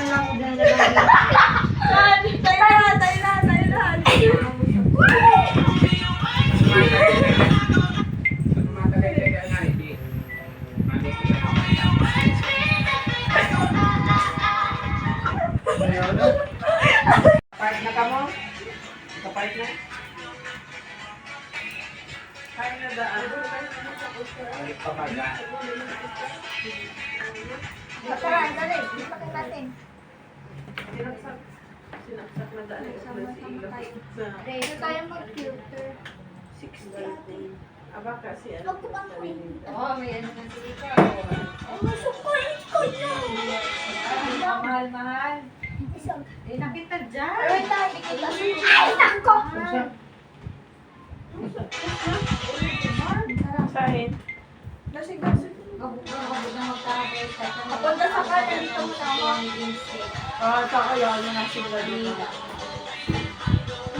lang ko dyan na lagi. Tayo na. Part na ka mo? Kapart na? Kain na daan. Bakaran, dali. Ipakit natin. Sinaksak na daan. Ito tayo mag-filter. 16. Aba kasi ano. Huwag ko bang Oo, may ano na sila. Oh, masukulit ko yan. Mahal. Isang. Eh, nakita dyan. Wait lang, ikita. Ay, nako! Sahin. Papunta sa kanan, dito mo na ako. Tsaka yan na sila dito.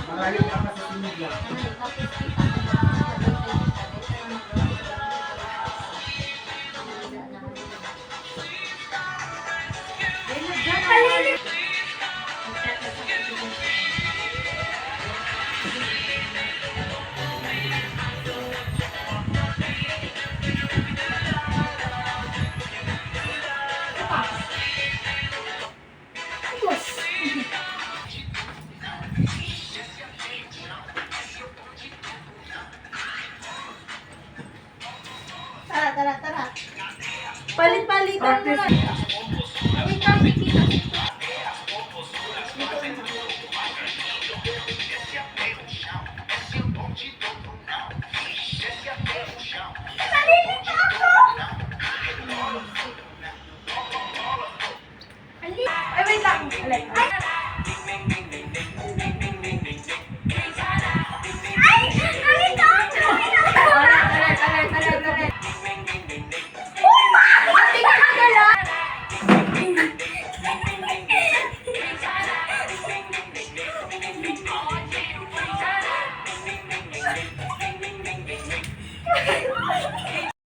Malalim ka pa sa sinigla. Tapos kita.